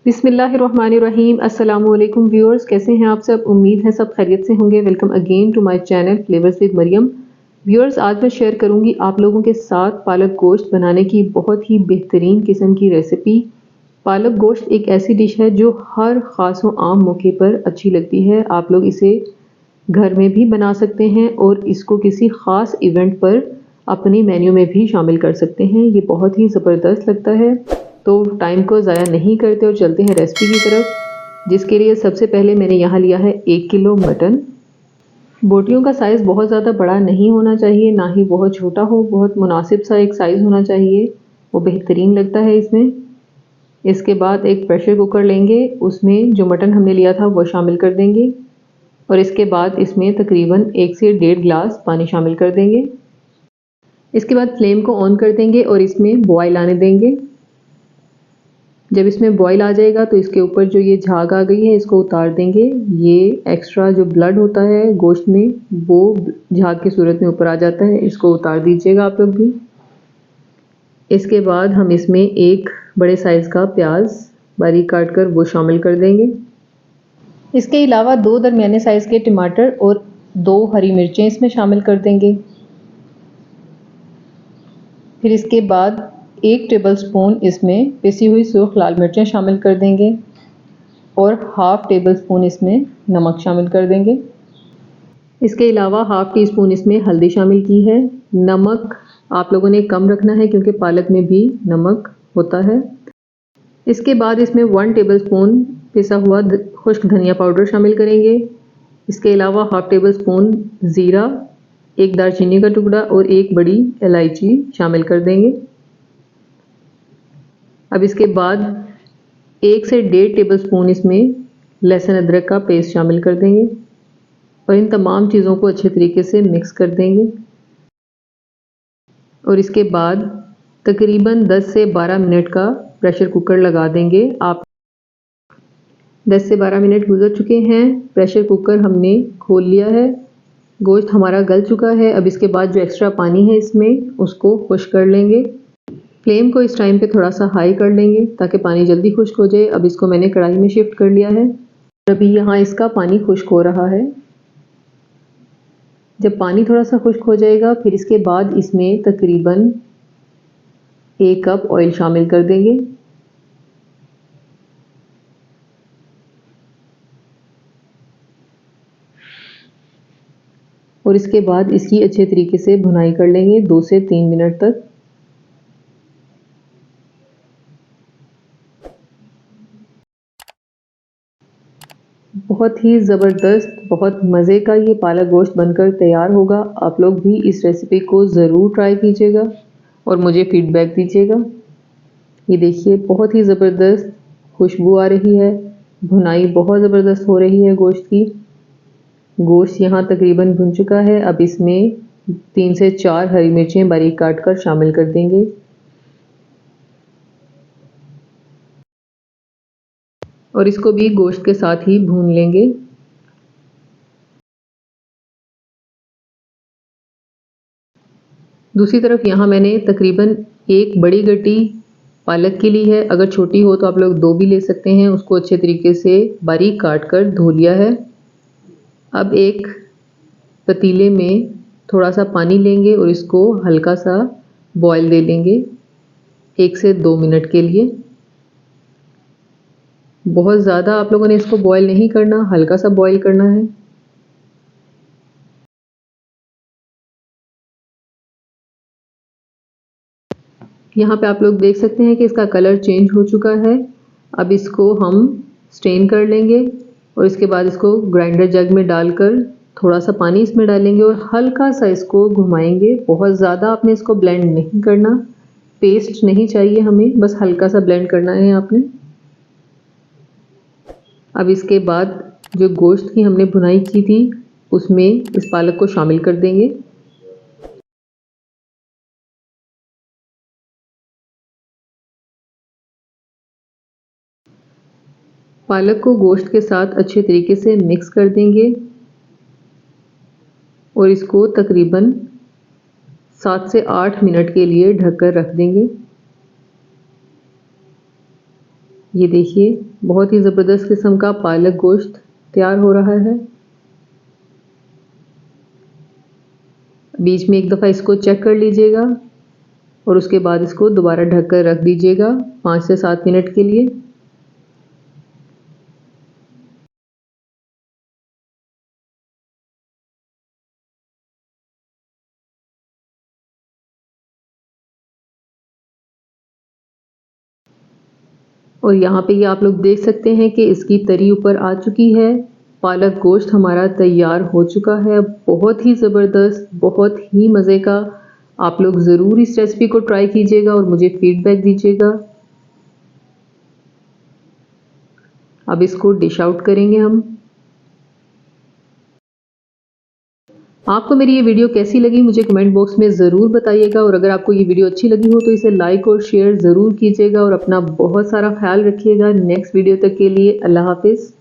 बिस्मिल्लाहिर्रहमानिर्रहीम। अस्सलामुअलैकुम व्यूअर्स, कैसे हैं आप सब? उम्मीद है सब खैरियत से होंगे। Welcome again to my channel flavours with Maryam. Viewers, आज मैं शेयर करूंगी आप लोगों के साथ पालक गोश्त बनाने की बहुत ही बेहतरीन किस्म की रेसिपी। पालक गोश्त एक ऐसी डिश है जो हर ख़ास व आम मौके पर अच्छी लगती है। आप लोग इसे घर में भी बना सकते हैं और इसको किसी ख़ास इवेंट पर अपने मेन्यू में भी शामिल कर सकते हैं। ये बहुत ही ज़बरदस्त लगता है। तो टाइम को ज़ाया नहीं करते और चलते हैं रेसिपी की तरफ, जिसके लिए सबसे पहले मैंने यहाँ लिया है 1 किलो मटन। बोटियों का साइज़ बहुत ज़्यादा बड़ा नहीं होना चाहिए, ना ही बहुत छोटा हो, बहुत मुनासिब सा एक साइज़ होना चाहिए, वो बेहतरीन लगता है इसमें। इसके बाद एक प्रेशर कुकर लेंगे, उसमें जो मटन हमने लिया था वो शामिल कर देंगे और इसके बाद इसमें तकरीबन 1 से 1.5 गिलास पानी शामिल कर देंगे। इसके बाद फ्लेम को ऑन कर देंगे और इसमें बॉयल आने देंगे। जब इसमें बॉयल आ जाएगा तो इसके ऊपर जो ये झाग आ गई है इसको उतार देंगे। ये एक्स्ट्रा जो ब्लड होता है गोश्त में वो झाग की सूरत में ऊपर आ जाता है, इसको उतार दीजिएगा आप लोग भी। इसके बाद हम इसमें एक बड़े साइज़ का प्याज बारीक काट कर वो शामिल कर देंगे। इसके अलावा 2 दरमियाने साइज़ के टमाटर और 2 हरी मिर्चें इसमें शामिल कर देंगे। फिर इसके बाद 1 टेबलस्पून इसमें पिसी हुई सूख लाल मिर्चें शामिल कर देंगे और हाफ़ टेबल स्पून इसमें नमक शामिल कर देंगे। इसके अलावा हाफ़ टी स्पून इसमें हल्दी शामिल की है। नमक आप लोगों ने कम रखना है क्योंकि पालक में भी नमक होता है। इसके बाद इसमें 1 टेबल स्पून पिसा हुआ खुश्क धनिया पाउडर शामिल करेंगे। इसके अलावा हाफ़ टेबल स्पून ज़ीरा, 1 दालचीनी का टुकड़ा और 1 बड़ी इलायची शामिल कर देंगे। अब इसके बाद 1 से 1.5 टेबलस्पून इसमें लहसुन अदरक का पेस्ट शामिल कर देंगे और इन तमाम चीज़ों को अच्छे तरीके से मिक्स कर देंगे और इसके बाद तकरीबन 10 से 12 मिनट का प्रेशर कुकर लगा देंगे। आप 10 से 12 मिनट गुजर चुके हैं, प्रेशर कुकर हमने खोल लिया है, गोश्त हमारा गल चुका है। अब इसके बाद जो एक्स्ट्रा पानी है इसमें उसको खुश्क कर लेंगे। फ्लेम को इस टाइम पे थोड़ा सा हाई कर लेंगे ताकि पानी जल्दी खुश्क हो जाए। अब इसको मैंने कढ़ाई में शिफ्ट कर लिया है। अभी यहाँ इसका पानी खुश्क हो रहा है। जब पानी थोड़ा सा खुश्क हो जाएगा फिर इसके बाद इसमें तकरीबन 1 कप ऑयल शामिल कर देंगे। और इसके बाद इसकी अच्छे तरीके से भुनाई कर लेंगे 2 से 3 मिनट तक। बहुत ही ज़बरदस्त, बहुत मज़े का ये पालक गोश्त बनकर तैयार होगा। आप लोग भी इस रेसिपी को ज़रूर ट्राई कीजिएगा और मुझे फ़ीडबैक दीजिएगा। ये देखिए बहुत ही ज़बरदस्त खुशबू आ रही है, भुनाई बहुत ज़बरदस्त हो रही है गोश्त की। गोश्त यहाँ तकरीबन भुन चुका है। अब इसमें 3 से 4 हरी मिर्चें बारीक काट कर शामिल कर देंगे और इसको भी गोश्त के साथ ही भून लेंगे। दूसरी तरफ यहाँ मैंने तकरीबन 1 बड़ी गड्डी पालक की ली है। अगर छोटी हो तो आप लोग 2 भी ले सकते हैं। उसको अच्छे तरीके से बारीक काट कर धो लिया है। अब एक पतीले में थोड़ा सा पानी लेंगे और इसको हल्का सा बॉयल दे लेंगे 1 से 2 मिनट के लिए। बहुत ज़्यादा आप लोगों ने इसको बॉयल नहीं करना, हल्का सा बॉयल करना है। यहाँ पे आप लोग देख सकते हैं कि इसका कलर चेंज हो चुका है। अब इसको हम स्ट्रेन कर लेंगे और इसके बाद इसको ग्राइंडर जग में डालकर थोड़ा सा पानी इसमें डालेंगे और हल्का सा इसको घुमाएंगे। बहुत ज़्यादा आपने इसको ब्लेंड नहीं करना, पेस्ट नहीं चाहिए हमें, बस हल्का सा ब्लेंड करना है आपने। अब इसके बाद जो गोश्त की हमने भुनाई की थी उसमें इस पालक को शामिल कर देंगे। पालक को गोश्त के साथ अच्छे तरीके से मिक्स कर देंगे और इसको तकरीबन 7 से 8 मिनट के लिए ढककर रख देंगे। ये देखिए बहुत ही ज़बरदस्त किस्म का पालक गोश्त तैयार हो रहा है। बीच में एक दफ़ा इसको चेक कर लीजिएगा और उसके बाद इसको दोबारा ढक कर रख दीजिएगा 5 से 7 मिनट के लिए। और यहाँ पे ये आप लोग देख सकते हैं कि इसकी तरी ऊपर आ चुकी है। पालक गोश्त हमारा तैयार हो चुका है। बहुत ही ज़बरदस्त, बहुत ही मज़े का। आप लोग ज़रूर इस रेसिपी को ट्राई कीजिएगा और मुझे फीडबैक दीजिएगा। अब इसको डिश आउट करेंगे हम। आपको मेरी ये वीडियो कैसी लगी मुझे कमेंट बॉक्स में ज़रूर बताइएगा और अगर आपको ये वीडियो अच्छी लगी हो तो इसे लाइक और शेयर ज़रूर कीजिएगा और अपना बहुत सारा ख्याल रखिएगा। नेक्स्ट वीडियो तक के लिए अल्लाह हाफ़िज़।